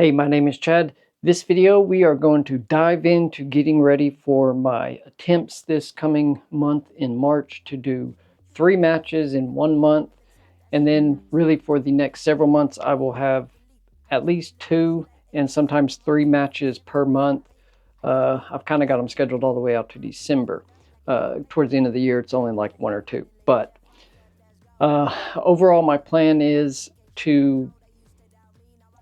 Hey, my name is Chad. This video we are going to dive into getting ready for my attempts this coming month in March to do 3 matches in 1 month, and then really for the next several months I will have at least 2 and sometimes 3 matches per month. I've kind of got them scheduled all the way out to December. Towards the end of the year it's only like 1 or 2, but overall my plan is to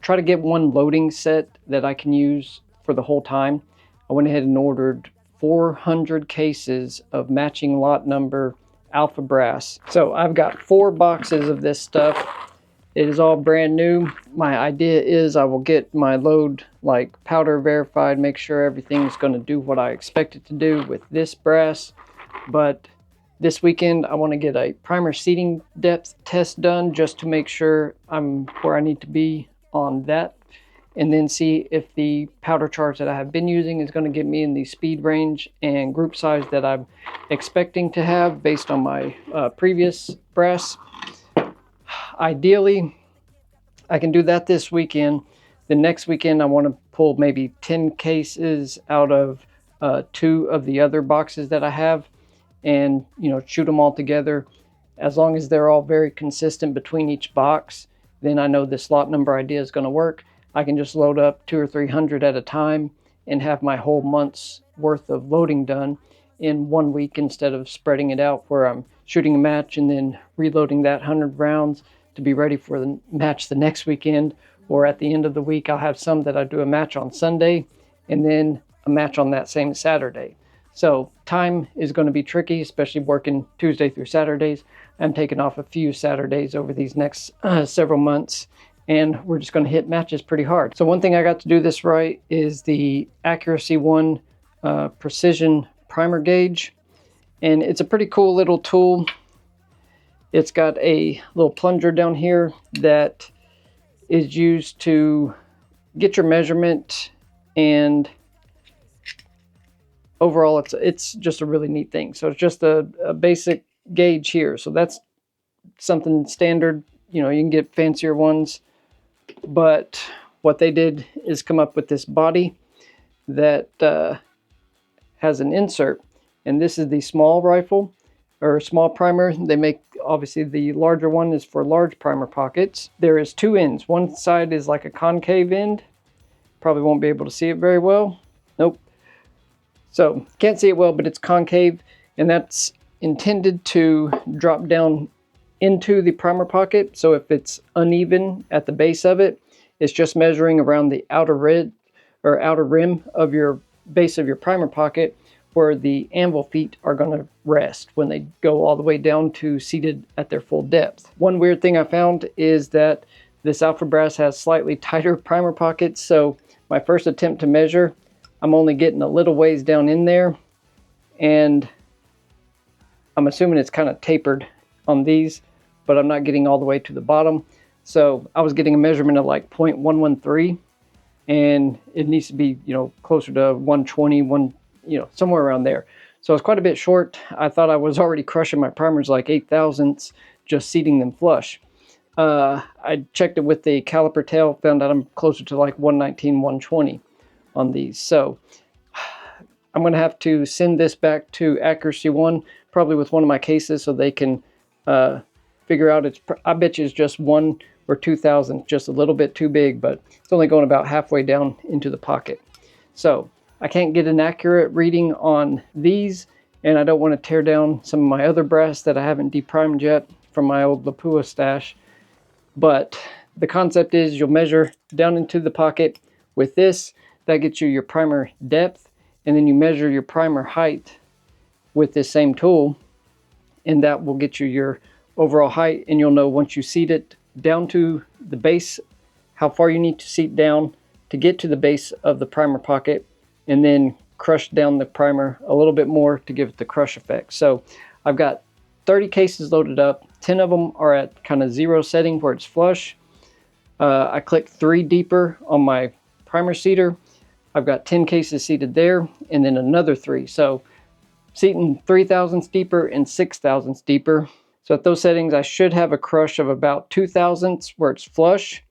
try to get one loading set that I can use for the whole time. I went ahead and ordered 400 cases of matching lot number alpha brass. So I've got 4 boxes of this stuff. It is all brand new. My idea is I will get my load like powder verified, make sure everything's going to do what I expect it to do with this brass. But this weekend I want to get a primer seating depth test done just to make sure I'm where I need to be on that, and then see if the powder charge that I have been using is going to get me in the speed range and group size that I'm expecting to have based on my previous brass. Ideally I can do that this weekend. The next weekend I want to pull maybe 10 cases out of 2 of the other boxes that I have, and shoot them all together. As long as they're all very consistent between each box, then I know this lot number idea is going to work. I can just load up 200 or 300 at a time and have my whole month's worth of loading done in 1 week, instead of spreading it out where I'm shooting a match and then reloading that 100 rounds to be ready for the match the next weekend. Or at the end of the week I'll have some that I do a match on Sunday and then a match on that same Saturday. So time is going to be tricky, especially working Tuesday through Saturdays. I'm taking off a few Saturdays over these next several months, and we're just going to hit matches pretty hard. So one thing I got to do this right is the Accuracy One Precision Primer Gauge. And it's a pretty cool little tool. It's got a little plunger down here that is used to get your measurement, and overall it's just a really neat thing. So it's just a basic gauge here. So that's something standard. You can get fancier ones, but what they did is come up with this body that has an insert, and this is the small rifle or small primer. They make, obviously the larger one is for large primer pockets. There is 2 ends. One side is like a concave end. Probably won't be able to see it very well. Nope. So can't see it well, but it's concave, and that's intended to drop down into the primer pocket. So if it's uneven at the base of it, it's just measuring around the outer rim of your base of your primer pocket, where the anvil feet are going to rest when they go all the way down to seated at their full depth. One weird thing I found is that this alpha brass has slightly tighter primer pockets, so my first attempt to measure, I'm only getting a little ways down in there, and I'm assuming it's kind of tapered on these, but I'm not getting all the way to the bottom. So I was getting a measurement of like 0.113, and it needs to be, closer to 120, somewhere around there. So it's quite a bit short. I thought I was already crushing my primers like 8 thousandths just seating them flush. I checked it with the caliper tail, found out I'm closer to like 119, 120 on these. So I'm going to have to send this back to Accuracy One, probably with one of my cases, so they can figure out I bet you it's just 1 or 2 thousandths, just a little bit too big, but it's only going about halfway down into the pocket. So I can't get an accurate reading on these, and I don't want to tear down some of my other brass that I haven't deprimed yet from my old Lapua stash. But the concept is you'll measure down into the pocket with this. That gets you your primer depth, and then you measure your primer height with this same tool, and that will get you your overall height. And you'll know once you seat it down to the base how far you need to seat down to get to the base of the primer pocket, and then crush down the primer a little bit more to give it the crush effect. So I've got 30 cases loaded up. 10 of them are at kind of 0 setting where it's flush. I clicked 3 deeper on my primer seater. I've got 10 cases seated there, and then another 3. So seating 3 thousandths deeper and 6 thousandths deeper. So at those settings, I should have a crush of about 2 thousandths where it's flush.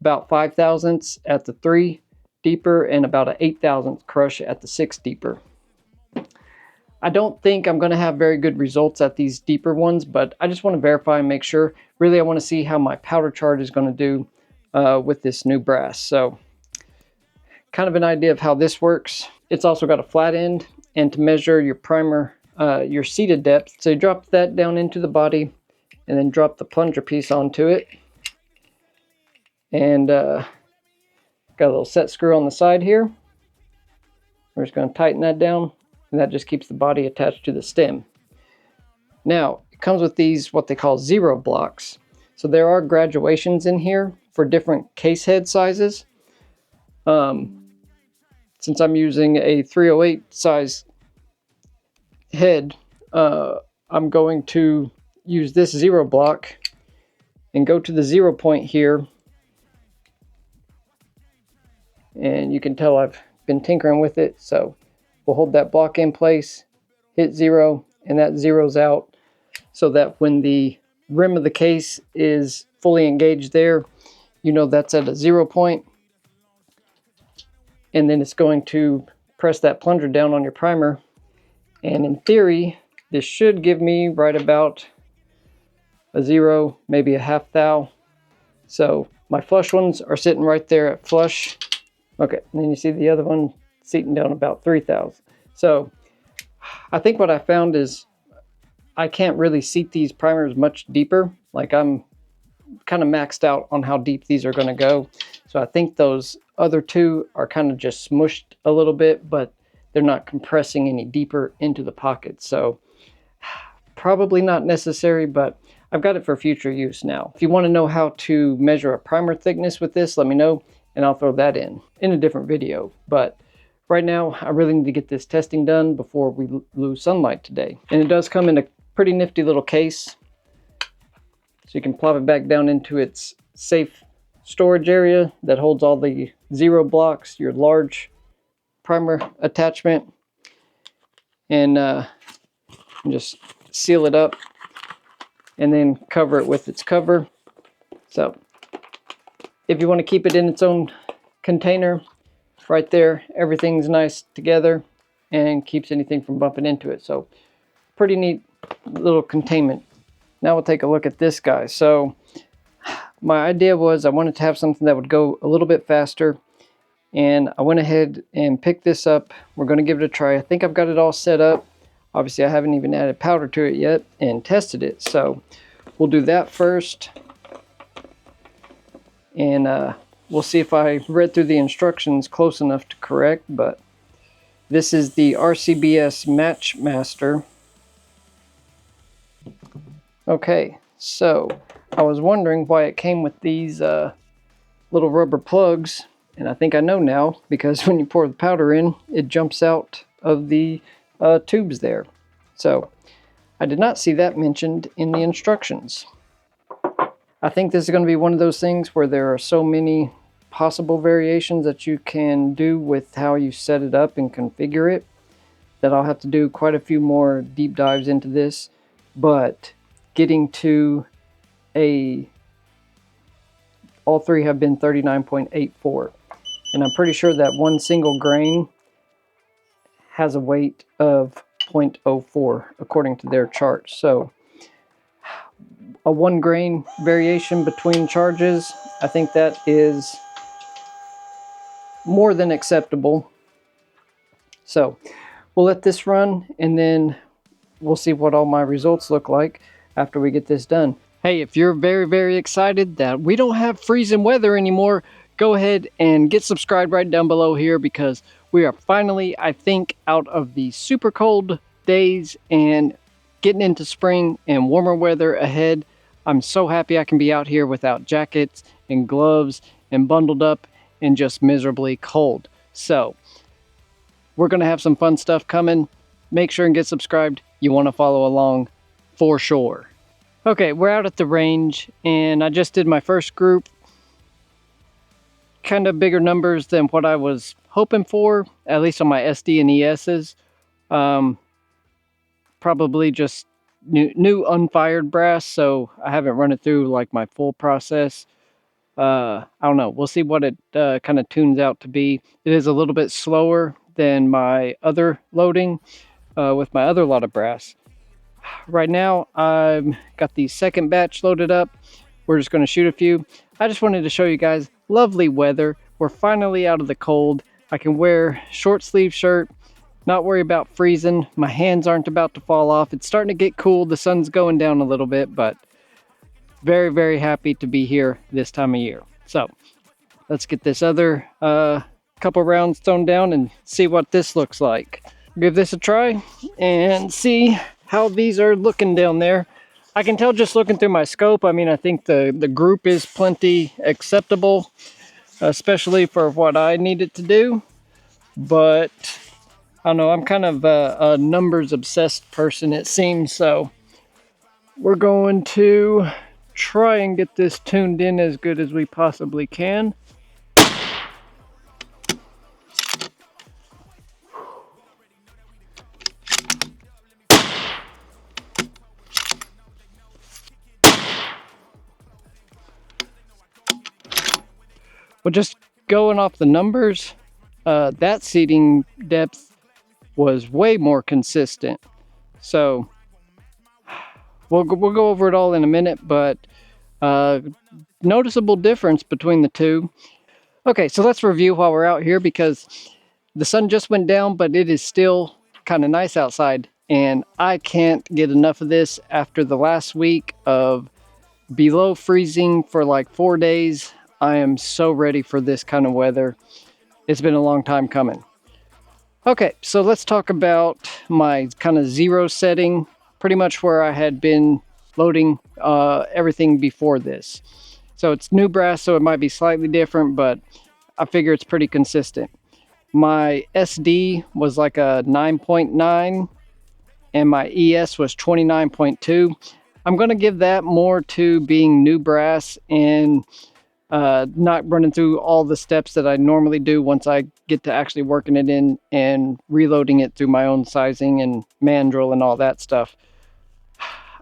about 5 thousandths at the 3 deeper, and about an 8 thousandth crush at the 6 deeper. I don't think I'm going to have very good results at these deeper ones, but I just want to verify and make sure. Really, I want to see how my powder charge is going to do with this new brass. So kind of an idea of how this works. It's also got a flat end, and to measure your primer, your seated depth. So you drop that down into the body and then drop the plunger piece onto it. And got a little set screw on the side here. We're just going to tighten that down, and that just keeps the body attached to the stem. Now, it comes with these, what they call 0 blocks. So there are graduations in here for different case head sizes. Since I'm using a 308 size head, I'm going to use this 0 block and go to the 0 point here. And you can tell I've been tinkering with it. So we'll hold that block in place, hit 0, and that zeroes out so that when the rim of the case is fully engaged there, you know that's at a 0 point. And then it's going to press that plunger down on your primer. And in theory, this should give me right about a 0, maybe a half thou. So my flush ones are sitting right there at flush. Okay, and then you see the other one seating down about 3 thou. So I think what I found is I can't really seat these primers much deeper. Like, I'm kind of maxed out on how deep these are going to go. So I think those other two are kind of just smushed a little bit, but they're not compressing any deeper into the pocket. So probably not necessary, but I've got it for future use now. If you want to know how to measure a primer thickness with this, let me know, and I'll throw that in a different video. But right now, I really need to get this testing done before we lose sunlight today. And it does come in a pretty nifty little case. So you can plop it back down into its safe storage area that holds all the 0 blocks, your large primer attachment, and just seal it up and then cover it with its cover. So if you want to keep it in its own container, right there, everything's nice together and keeps anything from bumping into it. So pretty neat little containment. Now we'll take a look at this guy. So my idea was I wanted to have something that would go a little bit faster, and I went ahead and picked this up. We're going to give it a try. I think I've got it all set up. Obviously, I haven't even added powder to it yet and tested it. So we'll do that first, and we'll see if I read through the instructions close enough to correct. But this is the RCBS Matchmaster. Okay, so I was wondering why it came with these little rubber plugs, and I think I know now, because when you pour the powder in, it jumps out of the tubes there. So I did not see that mentioned in the instructions. I think this is going to be one of those things where there are so many possible variations that you can do with how you set it up and configure it that I'll have to do quite a few more deep dives into this. But getting to all three have been 39.84, and I'm pretty sure that one single grain has a weight of 0.04 according to their chart. So a 1 grain variation between charges, I think that is more than acceptable. So we'll let this run, and then we'll see what all my results look like after we get this done. Hey, if you're very, very excited that we don't have freezing weather anymore, go ahead and get subscribed right down below here, because we are finally, I think, out of the super cold days and getting into spring and warmer weather ahead. I'm so happy I can be out here without jackets and gloves and bundled up and just miserably cold. So we're going to have some fun stuff coming. Make sure and get subscribed. You want to follow along for sure. Okay, we're out at the range, and I just did my first group. Kind of bigger numbers than what I was hoping for, at least on my SD and ESs. Probably just new unfired brass, so I haven't run it through like my full process. I don't know. We'll see what it kind of tunes out to be. It is a little bit slower than my other loading with my other lot of brass. Right now, I've got the second batch loaded up. We're just going to shoot a few. I just wanted to show you guys lovely weather. We're finally out of the cold. I can wear short sleeve shirt, not worry about freezing. My hands aren't about to fall off. It's starting to get cool. The sun's going down a little bit, but very, very happy to be here this time of year. So let's get this other couple rounds thrown down and see what this looks like. Give this a try and see how these are looking down there. I can tell just looking through my scope. I mean, I think the group is plenty acceptable, especially for what I need it to do. But I don't know, I'm kind of a numbers obsessed person, it seems. So we're going to try and get this tuned in as good as we possibly can. Well, just going off the numbers, that seating depth was way more consistent. So we'll go over it all in a minute, but noticeable difference between the two. Okay, so let's review while we're out here, because the sun just went down, but it is still kind of nice outside, and I can't get enough of this after the last week of below freezing for like 4 days. I am so ready for this kind of weather. It's been a long time coming. Okay, so let's talk about my kind of zero setting, pretty much where I had been loading everything before this. So it's new brass, so it might be slightly different, but I figure it's pretty consistent. My SD was like a 9.9 and my ES was 29.2. I'm going to give that more to being new brass and not running through all the steps that I normally do once I get to actually working it in and reloading it through my own sizing and mandrel and all that stuff.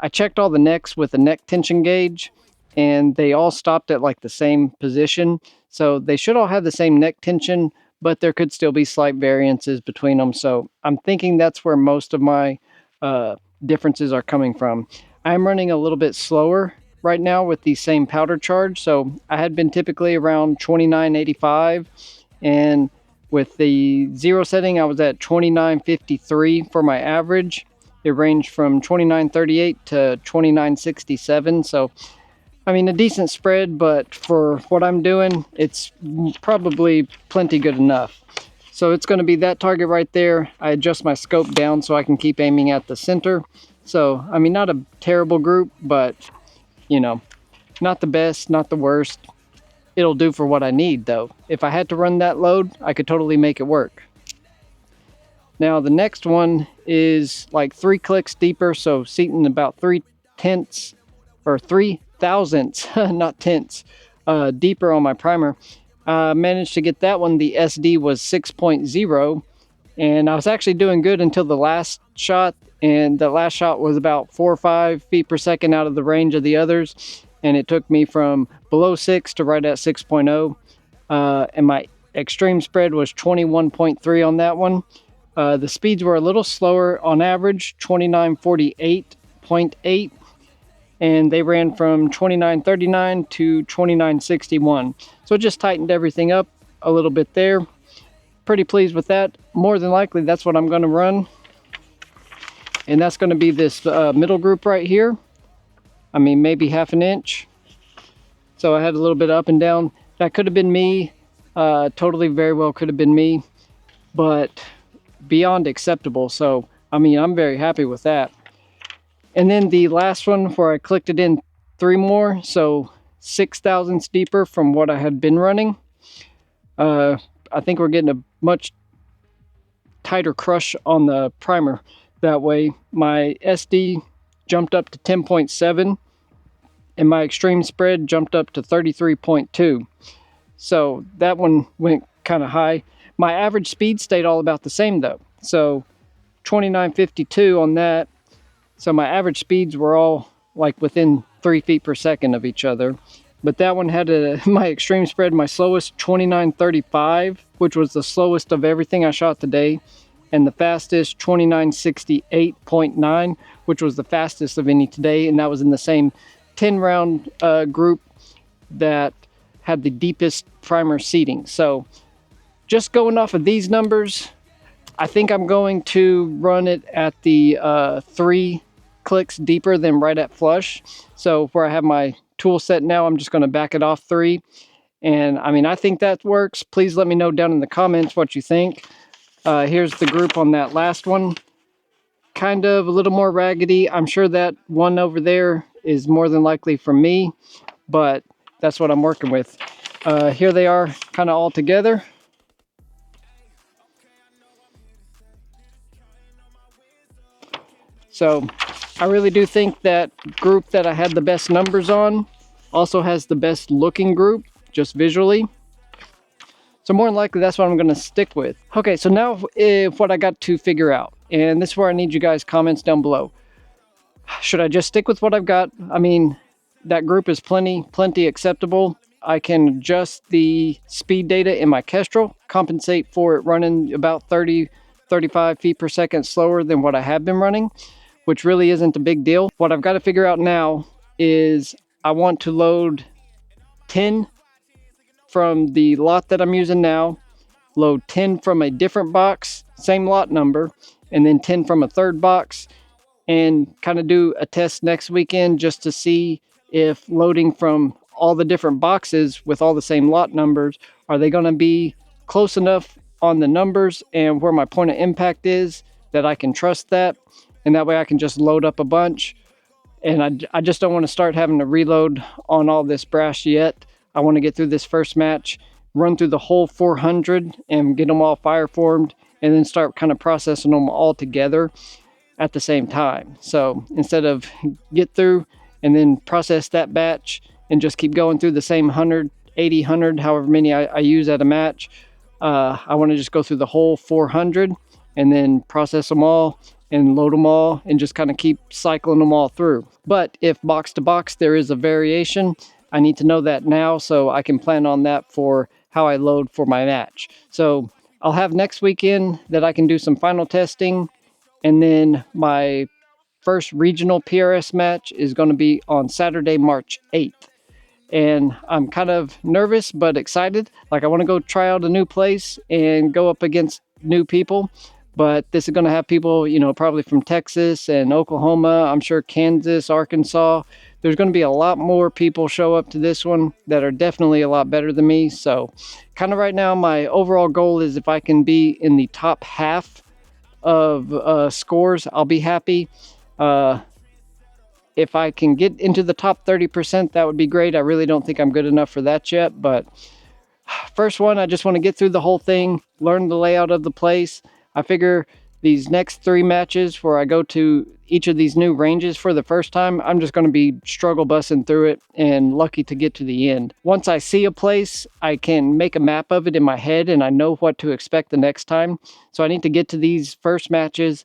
I checked all the necks with a neck tension gauge, and they all stopped at like the same position. So they should all have the same neck tension, but there could still be slight variances between them. So I'm thinking that's where most of my differences are coming from. I'm running a little bit slower right now with the same powder charge. So I had been typically around 29.85, and with the zero setting, I was at 29.53 for my average. It ranged from 29.38 to 29.67. So, I mean, a decent spread, but for what I'm doing, it's probably plenty good enough. So it's going to be that target right there. I adjust my scope down so I can keep aiming at the center. So, I mean, not a terrible group, but, you know, not the best, not the worst. It'll do for what I need, though. If I had to run that load, I could totally make it work. Now the next one is like 3 clicks deeper, so seating about 3 tenths or 3 thousandths, not tenths, deeper on my primer. Managed to get that one. The SD was 6.0, and I was actually doing good until the last shot, and the last shot was about 4 or 5 feet per second out of the range of the others, and it took me from below 6 to right at 6.0, and my extreme spread was 21.3 on that one. The speeds were a little slower on average, 29.48.8, and they ran from 29.39 to 29.61. So it just tightened everything up a little bit there. Pretty pleased with that. More than likely, that's what I'm going to run. And that's going to be this middle group right here. I mean, maybe half an inch. So I had a little bit up and down. That could have been me. Totally very well could have been me. But beyond acceptable. So, I mean, I'm very happy with that. And then the last one where I clicked it in 3 more, so 6 thousandths deeper from what I had been running. I think we're getting a much tighter crush on the primer that way. My SD jumped up to 10.7 and my extreme spread jumped up to 33.2. So that one went kind of high. My average speed stayed all about the same though. So 29.52 on that. So my average speeds were all like within 3 feet per second of each other. but that one had my extreme spread, my slowest 29.35, which was the slowest of everything I shot today, and the fastest 29.68.9, which was the fastest of any today, and that was in the same 10 round group that had the deepest primer seating. So just going off of these numbers, I think I'm going to run it at the 3 clicks deeper than right at flush. So where I have my tool set now, I'm just going to back it off 3. And I mean, I think that works. Please let me know down in the comments what you think. Here's the group on that last one. Kind of a little more raggedy. I'm sure that one over there is more than likely from me, but that's what I'm working with. Here they are kind of all together. So I really do think that group that I had the best numbers on also has the best looking group, just visually. So more than likely, that's what I'm going to stick with. Okay, so now what I got to figure out, and this is where I need you guys' comments down below. Should I just stick with what I've got? I mean, that group is plenty acceptable. I can adjust the speed data in my Kestrel, compensate for it running about 35 feet per second slower than what I have been running, which really isn't a big deal. What I've got to figure out now is I want to load 10 from the lot that I'm using now, load 10 from a different box, same lot number, and then 10 from a third box, and kind of do a test next weekend just to see if loading from all the different boxes with all the same lot numbers, are they going to be close enough on the numbers and where my point of impact is that I can trust that, and that way I can just load up a bunch. And I just don't want to start having to reload on all this brass yet. I want to get through this first match, run through the whole 400 and get them all fire formed, and then start kind of processing them all together at the same time. So instead of get through and then process that batch and just keep going through the same 100, 80, 100, however many I use at a match, I want to just go through the whole 400 and then process them all and load them all and just kind of keep cycling them all through. But if box to box there is a variation, I need to know that now so I can plan on that for how I load for my match. So I'll have next weekend that I can do some final testing, and then my first regional PRS match is going to be on Saturday, March 8th. And I'm kind of nervous but excited. Like, I want to go try out a new place and go up against new people. But this is going to have people, you know, probably from Texas and Oklahoma, I'm sure Kansas, Arkansas. There's going to be a lot more people show up to this one that are definitely a lot better than me. So kind of right now, my overall goal is if I can be in the top half of scores, I'll be happy. If I can get into the top 30%, that would be great. I really don't think I'm good enough for that yet. But first one, I just want to get through the whole thing, learn the layout of the place. I figure these next 3 matches where I go to each of these new ranges for the first time, I'm just going to be struggle busting through it and lucky to get to the end. Once I see a place, I can make a map of it in my head and I know what to expect the next time. So I need to get to these first matches,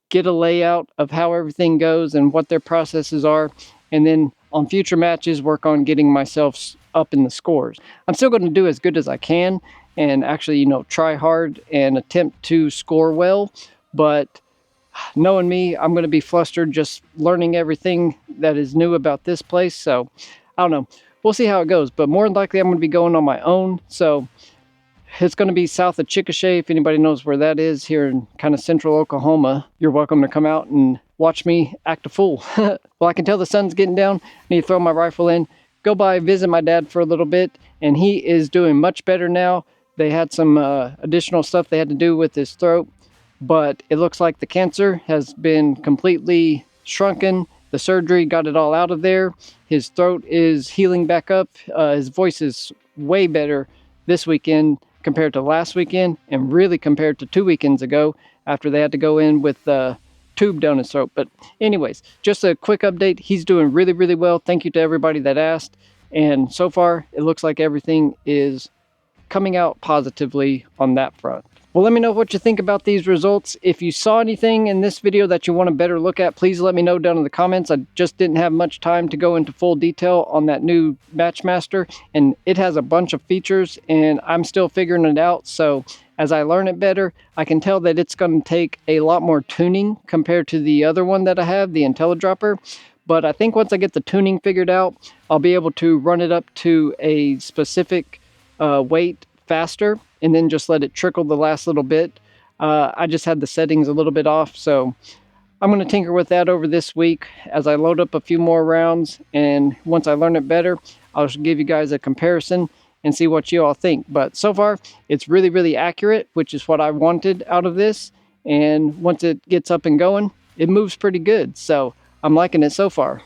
get a layout of how everything goes and what their processes are, and then on future matches work on getting myself up in the scores. I'm still going to do as good as I can and actually, you know, try hard and attempt to score well, but knowing me, I'm going to be flustered just learning everything that is new about this place. So I don't know, we'll see how it goes, but more than likely I'm going to be going on my own. So it's going to be south of Chickasha. If anybody knows where that is, here in kind of central Oklahoma, you're welcome to come out and watch me act a fool. Well, I can tell the sun's getting down. I need to throw my rifle in, go by, visit my dad for a little bit, and he is doing much better now. They had some additional stuff they had to do with his throat, but it looks like the cancer has been completely shrunken. The surgery got it all out of there. His throat is healing back up. His voice is way better this weekend compared to last weekend, and really compared to 2 weekends ago after they had to go in with the tube down his throat. But anyways, just a quick update. He's doing really, really well. Thank you to everybody that asked. And so far, it looks like everything is coming out positively on that front. Well, let me know what you think about these results. If you saw anything in this video that you want to better look at, please let me know down in the comments. I just didn't have much time to go into full detail on that new Matchmaster, and it has a bunch of features and I'm still figuring it out. So as I learn it better, I can tell that it's going to take a lot more tuning compared to the other one that I have, the IntelliDropper. But I think once I get the tuning figured out, I'll be able to run it up to a specific weight faster, and then just let it trickle the last little bit. I just had the settings a little bit off, so I'm going to tinker with that over this week as I load up a few more rounds, and once I learn it better, I'll give you guys a comparison and see what you all think. But so far, it's really, really accurate, which is what I wanted out of this, and once it gets up and going, it moves pretty good, so I'm liking it so far.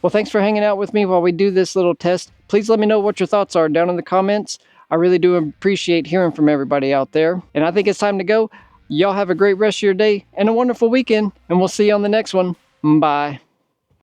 Well, thanks for hanging out with me while we do this little test. Please let me know what your thoughts are down in the comments. I really do appreciate hearing from everybody out there. And I think it's time to go. Y'all have a great rest of your day and a wonderful weekend. And we'll see you on the next one. Bye.